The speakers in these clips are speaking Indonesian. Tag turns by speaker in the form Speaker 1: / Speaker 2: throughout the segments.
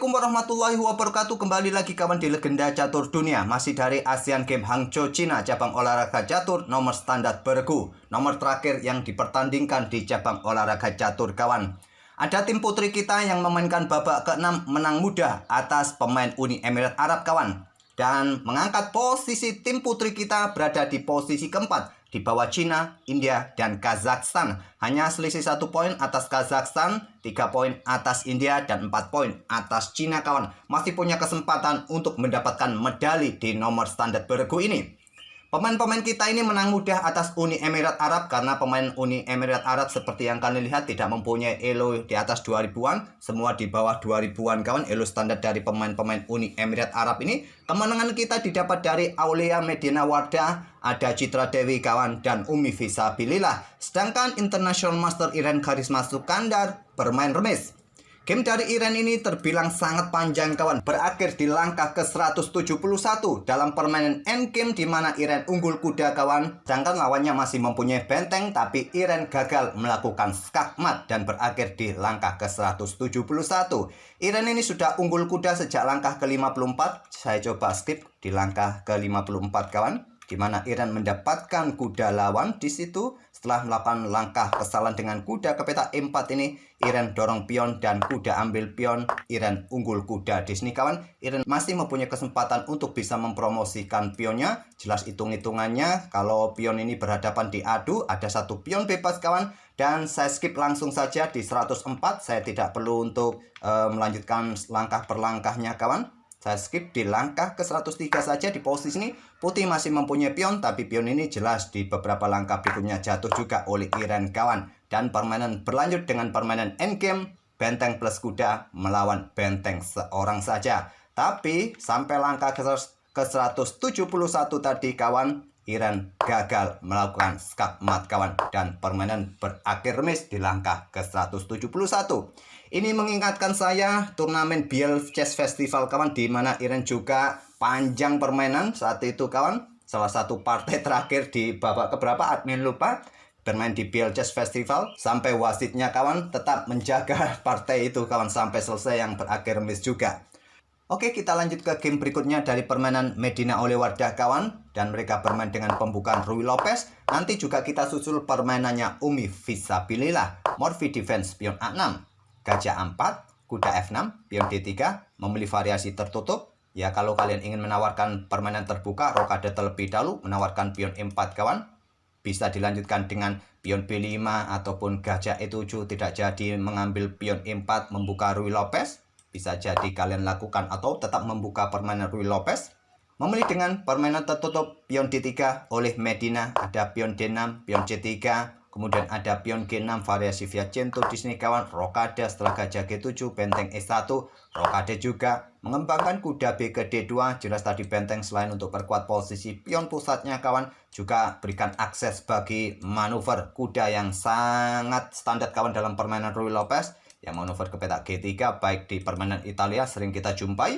Speaker 1: Assalamualaikum warahmatullahi wabarakatuh. Kembali lagi kawan di Legenda Catur Dunia. Masih dari Asian Games Hangzhou, Cina. Cabang olahraga catur nomor standar bergu. Nomor terakhir yang dipertandingkan di cabang olahraga catur kawan. Ada tim putri kita yang memainkan babak ke-6 menang mudah atas pemain Uni Emirat Arab kawan. Dan mengangkat posisi tim putri kita berada di posisi keempat di bawah Cina, India, dan Kazakhstan. Hanya selisih 1 poin atas Kazakhstan, 3 poin atas India, dan 4 poin atas Cina kawan. Masih punya kesempatan untuk mendapatkan medali di nomor standar bergu ini. Pemain-pemain kita ini menang mudah atas Uni Emirat Arab karena pemain Uni Emirat Arab seperti yang kalian lihat tidak mempunyai elo di atas 2000-an, semua di bawah 2000-an kawan, elo standar dari pemain-pemain Uni Emirat Arab ini. Kemenangan kita didapat dari Aulia Medina Wardah, ada Citra Dewi kawan, dan Umi Fisabilillah. Sedangkan International Master Iren Karisma Sukandar bermain remis. Game dari Iren ini terbilang sangat panjang kawan, berakhir di langkah ke-171 dalam permainan endgame di mana Iren unggul kuda kawan. Sedangkan lawannya masih mempunyai benteng tapi Iren gagal melakukan skakmat dan berakhir di langkah ke-171. Iren ini sudah unggul kuda sejak langkah ke-54. Saya coba skip di langkah ke-54 kawan, di mana Iren mendapatkan kuda lawan di situ. Setelah melakukan langkah kesalahan dengan kuda ke petak E4 ini, Iren dorong pion dan kuda ambil pion. Iren unggul kuda di sini kawan. Iren masih mempunyai kesempatan untuk bisa mempromosikan pionnya. Jelas hitung-hitungannya kalau pion ini berhadapan di adu, ada 1 pion bebas kawan. Dan saya skip langsung saja di 104. Saya tidak perlu untuk melanjutkan langkah per langkahnya kawan. Saya skip di langkah ke-103 saja. Di posisi ini putih masih mempunyai pion, tapi pion ini jelas di beberapa langkah berikutnya jatuh juga oleh Iren kawan. Dan permainan berlanjut dengan permainan endgame, benteng plus kuda melawan benteng seorang saja. Tapi sampai langkah ke-171 tadi kawan, Iren gagal melakukan skakmat kawan, dan permainan berakhir remis di langkah ke-171. Ini mengingatkan saya turnamen Biel Chess Festival kawan, di mana Iren juga panjang permainan saat itu kawan. Salah satu partai terakhir di babak keberapa admin lupa, bermain di Biel Chess Festival sampai wasitnya kawan tetap menjaga partai itu kawan sampai selesai yang berakhir remis juga. Oke, kita lanjut ke game berikutnya dari permainan Medina oleh Wardah kawan, dan mereka bermain dengan pembukaan Ruy Lopez. Nanti juga kita susul permainannya Umi Fisabilillah. Morphy Defense pion A6, Gajah A4, kuda F6, pion D3, memilih variasi tertutup. Ya, kalau kalian ingin menawarkan permainan terbuka, rokade terlebih dahulu, menawarkan pion E4 kawan. Bisa dilanjutkan dengan pion B5 ataupun gajah E7, tidak jadi mengambil pion E4 membuka Ruy Lopez. Bisa jadi kalian lakukan atau tetap membuka permainan Ruy Lopez. Memilih dengan permainan tertutup pion D3 oleh Medina, ada pion D6, pion C3, kemudian ada pion G6 variasi Viacento di sini kawan, rokade setelah gajah G7, benteng E1, rokade juga, mengembangkan kuda B ke D2, jelas tadi benteng selain untuk perkuat posisi pion pusatnya kawan, juga berikan akses bagi manuver kuda yang sangat standar kawan dalam permainan Ruy Lopez. Yang manuver ke petak G3 baik di permainan Italia sering kita jumpai.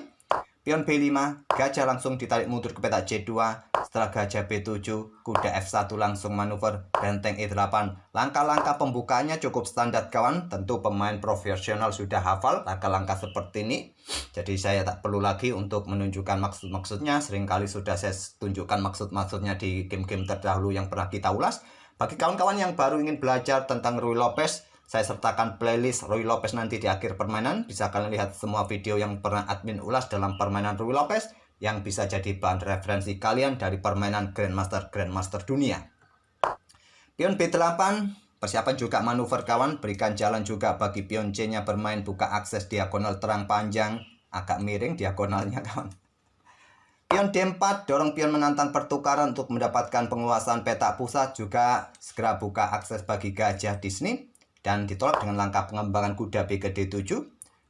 Speaker 1: Pion B5, gajah langsung ditarik mundur ke petak C2. Setelah gajah B7, kuda F1 langsung manuver, benteng E8. Langkah-langkah pembukanya cukup standar kawan. Tentu pemain profesional sudah hafal langkah-langkah seperti ini. Jadi saya tak perlu lagi untuk menunjukkan maksud-maksudnya. Seringkali sudah saya tunjukkan maksud-maksudnya di game-game terdahulu yang pernah kita ulas. Bagi kawan-kawan yang baru ingin belajar tentang Ruy Lopez, saya sertakan playlist Ruy Lopez nanti di akhir permainan. Bisa kalian lihat semua video yang pernah admin ulas dalam permainan Ruy Lopez, yang bisa jadi bahan referensi kalian dari permainan Grandmaster dunia. Pion B8, persiapan juga manuver kawan. Berikan jalan juga bagi pion C-nya bermain, buka akses diagonal terang panjang, agak miring diagonalnya kawan. Pion D4, dorong pion menantang pertukaran untuk mendapatkan penguasaan petak pusat. Juga segera buka akses bagi gajah di sini. Dan ditolak dengan langkah pengembangan kuda B ke D7,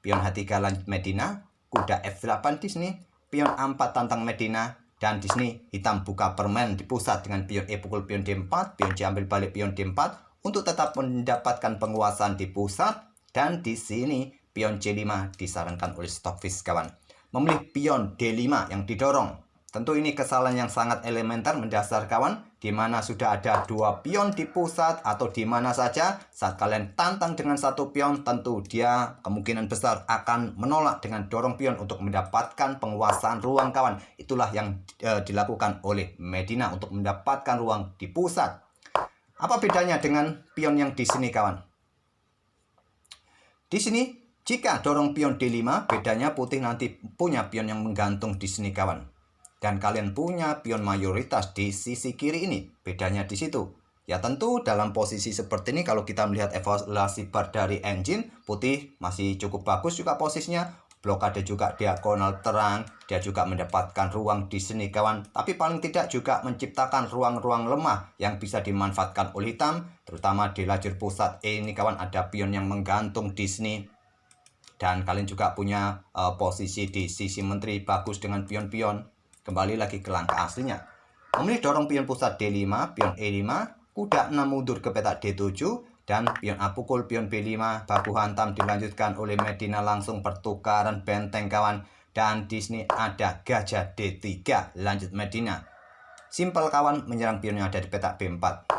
Speaker 1: pion H3 lanjut Medina, kuda F8 di sini, pion A4 tantang Medina, dan di sini hitam buka permain di pusat dengan pion E pukul pion D4, pion C ambil balik pion D4 untuk tetap mendapatkan penguasaan di pusat, dan di sini pion C5 disarankan oleh Stockfish kawan. Memilih pion D5 yang didorong, Tentu ini kesalahan yang sangat elementer mendasar kawan, di mana sudah ada 2 pion di pusat atau di mana saja saat kalian tantang dengan 1 pion, tentu dia kemungkinan besar akan menolak dengan dorong pion untuk mendapatkan penguasaan ruang kawan. Itulah yang dilakukan oleh Medina untuk mendapatkan ruang di pusat. Apa bedanya dengan pion yang di sini kawan? Di sini jika dorong pion D5, bedanya putih nanti punya pion yang menggantung di sini kawan. Dan kalian punya pion mayoritas di sisi kiri ini. Bedanya di situ. Ya tentu dalam posisi seperti ini kalau kita melihat evaluasi bar dari engine, putih masih cukup bagus juga posisinya. Blokade juga diagonal terang. Dia juga mendapatkan ruang di sini kawan. Tapi paling tidak juga menciptakan ruang-ruang lemah yang bisa dimanfaatkan oleh hitam. Terutama di lajur pusat ini kawan, ada pion yang menggantung di sini. Dan kalian juga punya posisi di sisi menteri bagus dengan pion-pion. Kembali lagi ke langkah aslinya. Memilih dorong pion pusat D5, pion E5, kuda 6 mundur ke petak D7, dan pion A pukul pion B5, baku hantam dilanjutkan oleh Medina langsung pertukaran benteng kawan. Dan di sini ada gajah D3, lanjut Medina. Simpel kawan, menyerang pion yang ada di petak B4.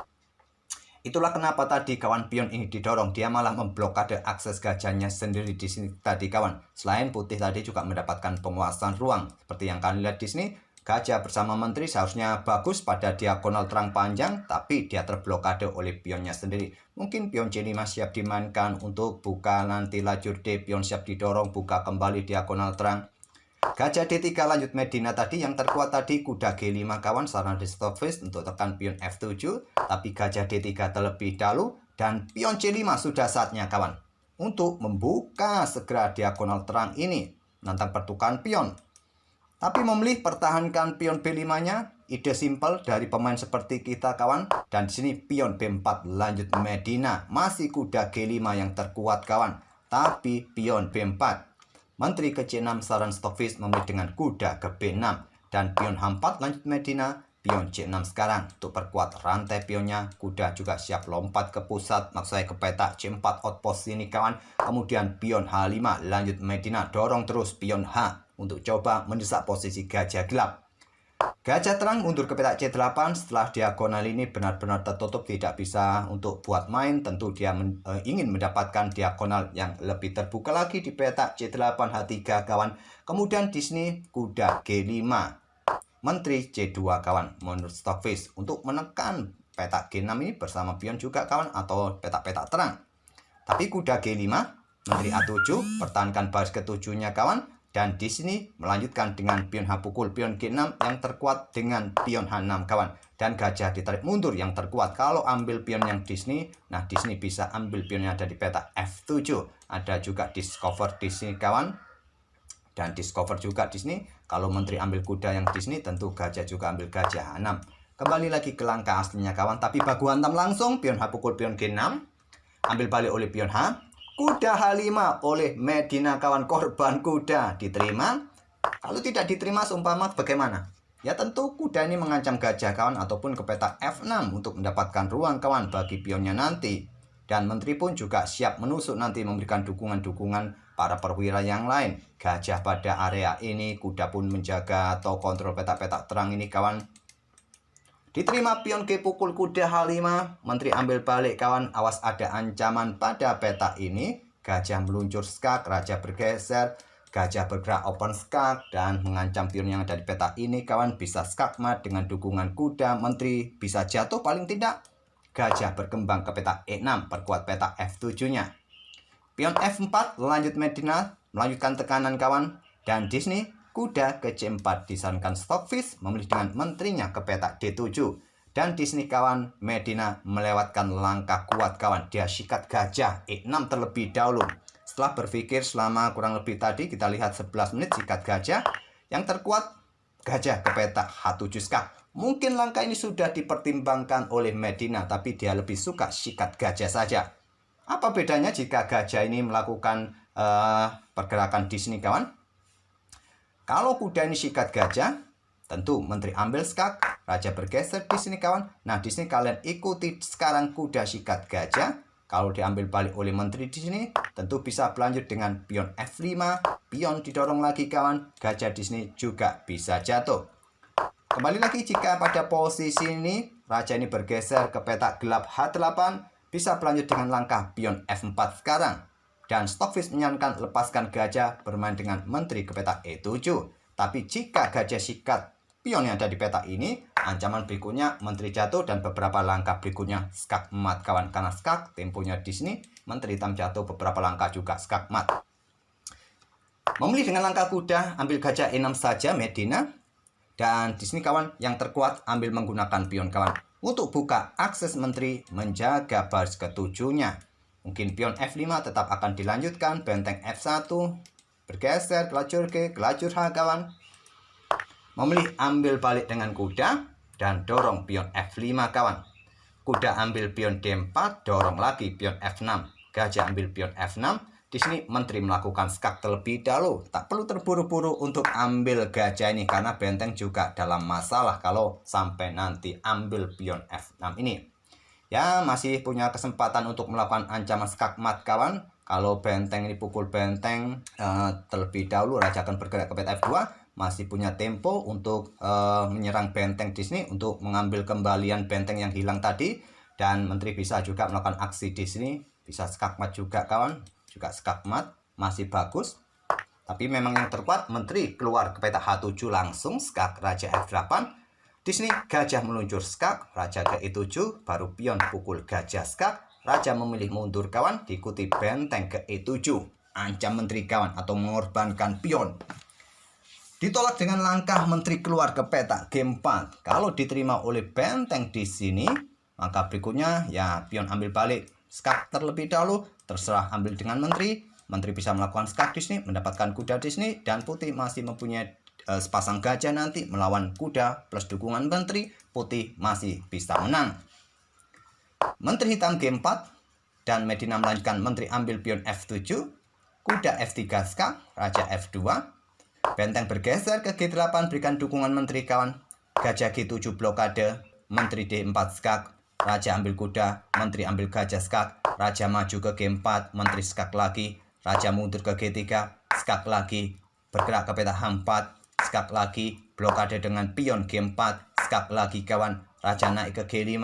Speaker 1: Itulah kenapa tadi kawan pion ini didorong, dia malah memblokade akses gajahnya sendiri di sini tadi kawan. Selain putih tadi juga mendapatkan penguasaan ruang. Seperti yang kalian lihat di sini, gajah bersama menteri seharusnya bagus pada diagonal terang panjang, tapi dia terblokade oleh pionnya sendiri. Mungkin pion C5 siap dimainkan untuk buka nanti lajur D, pion siap didorong, buka kembali diagonal terang. Gajah D3 lanjut Medina tadi, yang terkuat tadi kuda G5 kawan, saran di Stockfish untuk tekan pion F7, tapi gajah D3 terlebih dahulu, dan pion C5 sudah saatnya kawan untuk membuka segera diagonal terang ini, menantang pertukaran pion. Tapi memilih pertahankan pion B5-nya, ide simpel dari pemain seperti kita kawan. Dan di sini pion B4 lanjut Medina, masih kuda G5 yang terkuat kawan, tapi pion B4. Menteri ke C6 saran Stockfish memilih dengan kuda ke B6. Dan pion H4 lanjut Medina, pion C6 sekarang. Untuk perkuat rantai pionnya, kuda juga siap lompat ke pusat, maksud saya ke petak C4 outpost ini kawan. Kemudian pion H5 lanjut Medina, dorong terus pion H untuk coba mendesak posisi gajah gelap. Gajah terang mundur ke petak C8 setelah diagonal ini benar-benar tertutup, tidak bisa untuk buat main. Tentu dia ingin mendapatkan diagonal yang lebih terbuka lagi di petak C8 H3 kawan. Kemudian di sini kuda G5, menteri C2 kawan menurut Stockfish untuk menekan petak G6 ini bersama pion juga kawan, atau petak-petak terang. Tapi kuda G5, menteri A7, pertahankan baris ketujuhnya kawan. Dan di sini melanjutkan dengan pion H pukul pion G6 yang terkuat dengan pion H6 kawan. Dan gajah ditarik mundur yang terkuat. Kalau ambil pion yang di sini, nah di sini bisa ambil pion yang ada di petak F7. Ada juga discover di sini kawan. Dan discover juga di sini. Kalau menteri ambil kuda yang di sini, tentu gajah juga ambil gajah H6. Kembali lagi ke langkah aslinya kawan, tapi baku hantam langsung pion H pukul pion G6. Ambil balik oleh pion H. Kuda H5 oleh Medina kawan, korban kuda diterima. Kalau tidak diterima seumpama bagaimana? Ya tentu kuda ini mengancam gajah kawan, ataupun ke petak F6 untuk mendapatkan ruang kawan bagi pionnya nanti. Dan menteri pun juga siap menusuk nanti, memberikan dukungan-dukungan para perwira yang lain. Gajah pada area ini, kuda pun menjaga atau kontrol petak-petak terang ini kawan. Diterima pion G pukul kuda H5, menteri ambil balik kawan, awas ada ancaman pada peta ini. Gajah meluncur skak, raja bergeser, gajah bergerak open skak, dan mengancam pion yang ada di peta ini kawan, bisa skakmat dengan dukungan kuda, menteri bisa jatuh paling tidak. Gajah berkembang ke peta E6, perkuat peta F7-nya. Pion F4 lanjut Medina, melanjutkan tekanan kawan, dan di sini kuda ke C4 disarankan Stockfish memilih dengan menterinya ke petak D7. Dan di sini kawan, Medina melewatkan langkah kuat kawan. Dia sikat gajah E6 terlebih dahulu. Setelah berpikir selama kurang lebih tadi kita lihat 11 menit sikat gajah. Yang terkuat gajah ke petak H7 skak. Mungkin langkah ini sudah dipertimbangkan oleh Medina, tapi dia lebih suka sikat gajah saja. Apa bedanya jika gajah ini melakukan pergerakan di sini kawan? Kalau kuda ini sikat gajah, tentu menteri ambil skak, raja bergeser di sini kawan. Nah, di sini kalian ikuti sekarang kuda sikat gajah. Kalau diambil balik oleh menteri di sini, tentu bisa berlanjut dengan pion F5, pion didorong lagi kawan. Gajah di sini juga bisa jatuh. Kembali lagi jika pada posisi ini raja ini bergeser ke petak gelap H8, bisa berlanjut dengan langkah pion F4 sekarang. Dan Stockfish menyarankan lepaskan gajah bermain dengan menteri ke petak E7. Tapi jika gajah sikat pion yang ada di petak ini, ancaman berikutnya menteri jatuh dan beberapa langkah berikutnya skak mat kawan. Karena skak temponya di sini menteri hitam jatuh, beberapa langkah juga skak mat. Memilih dengan langkah kuda, ambil gajah E6 saja Medina. Dan di sini kawan yang terkuat ambil menggunakan pion kawan untuk buka akses menteri menjaga baris ketujuhnya. Mungkin pion F5 tetap akan dilanjutkan, benteng F1 bergeser ke lajur G, ke lajur H kawan. Memilih ambil balik dengan kuda dan dorong pion F5 kawan. Kuda ambil pion D4, dorong lagi pion F6. Gajah ambil pion F6. Di sini menteri melakukan skak terlebih dahulu. Tak perlu terburu-buru untuk ambil gajah ini karena benteng juga dalam masalah kalau sampai nanti ambil pion F6 ini. Ya, masih punya kesempatan untuk melakukan ancaman skak mat kawan. Kalau benteng ini pukul benteng terlebih dahulu, raja akan bergerak ke petak F2. Masih punya tempo untuk menyerang benteng di sini untuk mengambil kembalian benteng yang hilang tadi. Dan menteri bisa juga melakukan aksi di sini. Bisa skak mat juga kawan. Juga skak mat masih bagus, tapi memang yang terkuat menteri keluar ke petak H7 langsung skak raja F8. Di sini gajah meluncur skak raja ke E7, baru pion pukul gajah skak, raja memilih mundur kawan, diikuti benteng ke E7, ancam menteri kawan atau mengorbankan pion. Ditolak dengan langkah menteri keluar ke petak G4. Kalau diterima oleh benteng di sini, maka berikutnya ya pion ambil balik skak terlebih dahulu. Terserah ambil dengan menteri. Menteri bisa melakukan skak di sini, mendapatkan kuda di sini, dan putih masih mempunyai sepasang gajah nanti melawan kuda plus dukungan menteri. Putih masih bisa menang. Menteri hitam G4 dan Medina melanjutkan menteri ambil pion F7, kuda F3 skak, raja F2. Benteng bergeser ke G8 berikan dukungan menteri kawan. Gajah G7 blokade, menteri D4 skak, raja ambil kuda, menteri ambil gajah skak, raja maju ke G4, menteri skak lagi, raja mundur ke G3, skak lagi, bergerak ke petak H4, skak lagi, blokade dengan pion G4, skak lagi kawan, raja naik ke G5,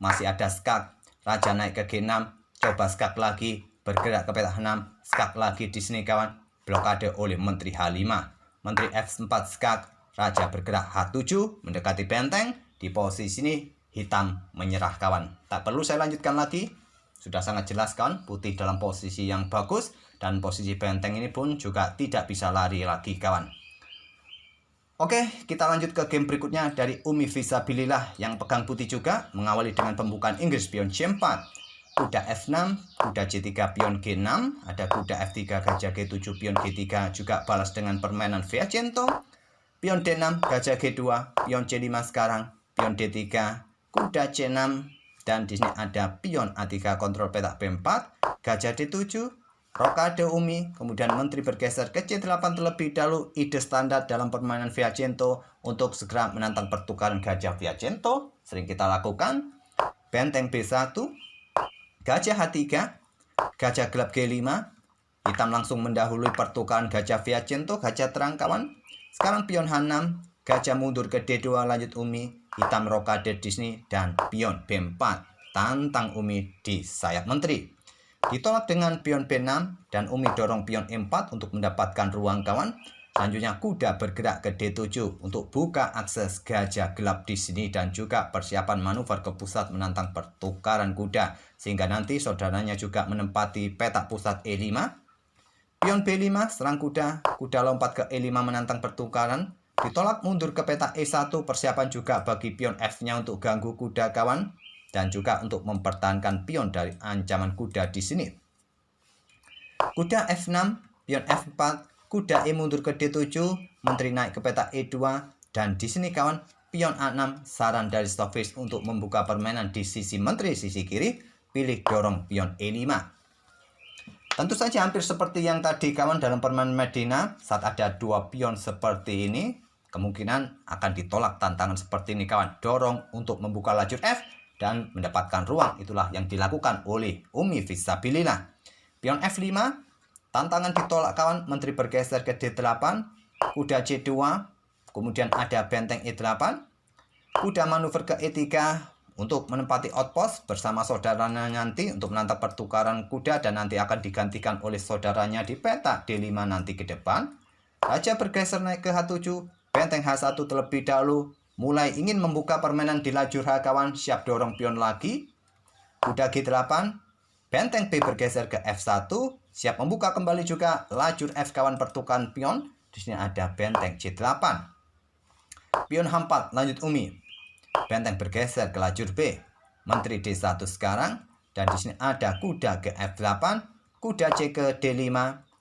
Speaker 1: masih ada skak, raja naik ke G6, coba skak lagi, bergerak ke petak H6, skak lagi di sini kawan, blokade oleh menteri H5, menteri F4 skak, raja bergerak H7, mendekati benteng, di posisi ini hitam menyerah kawan. Tak perlu saya lanjutkan lagi. Sudah sangat jelas kawan, putih dalam posisi yang bagus. Dan posisi benteng ini pun juga tidak bisa lari lagi kawan. Oke, kita lanjut ke game berikutnya dari Umi Visabilillah yang pegang putih juga. Mengawali dengan pembukaan Inggris pion C4. Kuda F6, kuda C3 pion G6. Ada kuda F3 gajah G7 pion G3 juga balas dengan permainan Fiacento. Pion D6 gajah G2, pion C5 sekarang, pion D3, kuda C6, dan di sini ada pion A3 kontrol petak B4, gajah D7, rokade Umi, kemudian menteri bergeser ke C8 terlebih dahulu. Ide standar dalam permainan Fiacento untuk segera menantang pertukaran gajah Fiacento, sering kita lakukan. Benteng B1, gajah H3, gajah gelap G5, hitam langsung mendahului pertukaran gajah Fiacento, gajah terang kawan. Sekarang pion H6, gajah mundur ke D2 lanjut Umi, hitam rokade di sini, dan pion B4 tantang Umi di sayap menteri. Ditolak dengan pion B6 dan Umi dorong pion E4 untuk mendapatkan ruang kawan. Selanjutnya kuda bergerak ke D7 untuk buka akses gajah gelap di sini dan juga persiapan manuver ke pusat menantang pertukaran kuda sehingga nanti saudaranya juga menempati petak pusat E5. Pion B5 serang kuda, kuda lompat ke E5 menantang pertukaran. Ditolak mundur ke petak E1, persiapan juga bagi pion F-nya untuk ganggu kuda kawan. Dan juga untuk mempertahankan pion dari ancaman kuda di sini. Kuda F6, pion F4, kuda E mundur ke D7, menteri naik ke petak E2. Dan di sini kawan, pion A6, saran dari Stockfish untuk membuka permainan di sisi menteri sisi kiri. Pilih dorong pion E5. Tentu saja hampir seperti yang tadi kawan dalam permainan Medina, saat ada dua pion seperti ini, kemungkinan akan ditolak tantangan seperti ini kawan. Dorong untuk membuka lajur F dan mendapatkan ruang. Itulah yang dilakukan oleh Umi Visabilillah. Pion F5, tantangan ditolak kawan, menteri bergeser ke D8, kuda C2, kemudian ada benteng E8, Kuda manuver ke E3 untuk menempati outpost bersama saudaranya nanti untuk menantap pertukaran kuda dan nanti akan digantikan oleh saudaranya di peta D5 nanti ke depan. Raja bergeser naik ke H7, benteng H1 terlebih dahulu mulai ingin membuka permainan di lajur H kawan, siap dorong pion lagi. Kuda G8, benteng B bergeser ke F1, siap membuka kembali juga lajur F kawan pertukaran pion. Di sini ada benteng C8. Pion H4 lanjut Umi. Benteng bergeser ke lajur B. Menteri D1 sekarang. Dan di sini ada kuda ke F8, kuda C ke D5,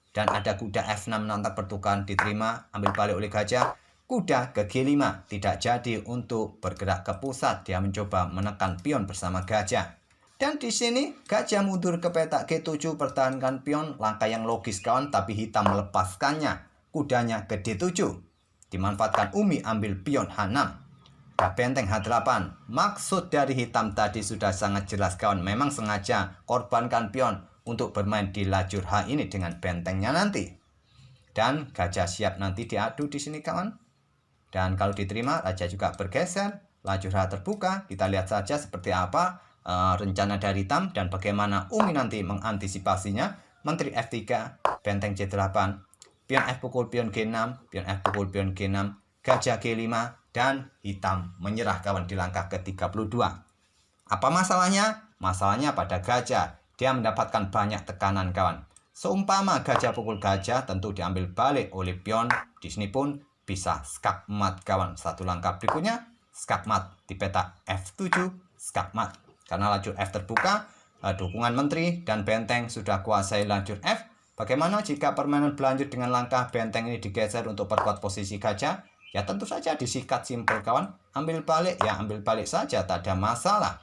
Speaker 1: dan ada kuda F6 menantang pertukaran diterima, ambil balik oleh gajah. Kuda ke G5 tidak jadi untuk bergerak ke pusat. Dia mencoba menekan pion bersama gajah. Dan di sini gajah mundur ke peta G7, pertahankan pion, langkah yang logis kawan, tapi hitam melepaskannya. Kudanya ke D7. Dimanfaatkan Umi ambil pion H6. Nah, benteng H8. Maksud dari hitam tadi sudah sangat jelas kawan. Memang sengaja korbankan pion untuk bermain di lajur H ini dengan bentengnya nanti. Dan gajah siap nanti diadu di sini kawan. Dan kalau diterima, raja juga bergeser. Lajur H terbuka. Kita lihat saja seperti apa rencana dari hitam dan bagaimana Umi nanti mengantisipasinya. Menteri F3, benteng C8, pion F pukul pion G6, pion F pukul pion G6, gajah G5, dan hitam menyerah kawan di langkah ke-32. Apa masalahnya? Masalahnya pada gajah. Dia mendapatkan banyak tekanan kawan. Seumpama gajah pukul gajah tentu diambil balik oleh pion. Di sini pun bisa skakmat kawan. Satu langkah berikutnya skakmat di peta F7 skakmat. Karena lajur F terbuka, dukungan menteri dan benteng sudah kuasai lajur F. Bagaimana jika permainan berlanjut dengan langkah benteng ini digeser untuk perkuat posisi gajah? Ya tentu saja disikat simpel kawan. Ambil balik, ya ambil balik saja, tak ada masalah.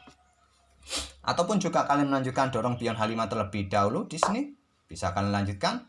Speaker 1: Ataupun juga kalian melanjutkan dorong pion H5 terlebih dahulu di sini. Bisa kalian lanjutkan.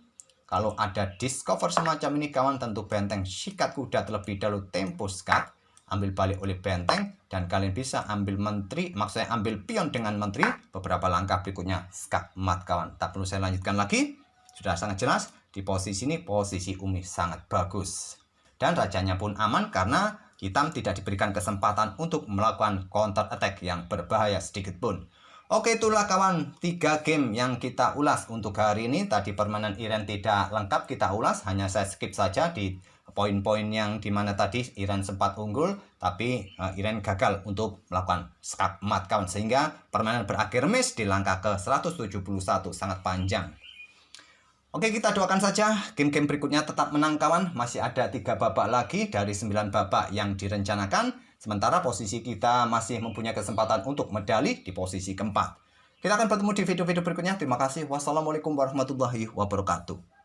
Speaker 1: Kalau ada discover semacam ini kawan, tentu benteng sikat kuda terlebih dahulu, tempo skat. Ambil balik oleh benteng. Dan kalian bisa ambil menteri, maksudnya ambil pion dengan menteri. Beberapa langkah berikutnya skakmat kawan. Tak perlu saya lanjutkan lagi. Sudah sangat jelas. Di posisi ini posisi Umi sangat bagus. Dan rajanya pun aman karena hitam tidak diberikan kesempatan untuk melakukan counter attack yang berbahaya sedikit pun. Oke, itulah kawan 3 game yang kita ulas untuk hari ini. Tadi permainan Iren tidak lengkap kita ulas, hanya saya skip saja di poin-poin yang dimana tadi Iren sempat unggul, tapi Iren gagal untuk melakukan skakmat kawan. Sehingga permainan berakhir miss di langkah ke-171, sangat panjang. Oke, kita doakan saja game-game berikutnya tetap menang kawan. Masih ada 3 babak lagi dari 9 babak yang direncanakan. Sementara posisi kita masih mempunyai kesempatan untuk medali di posisi keempat. Kita akan bertemu di video-video berikutnya. Terima kasih. Wassalamualaikum warahmatullahi wabarakatuh.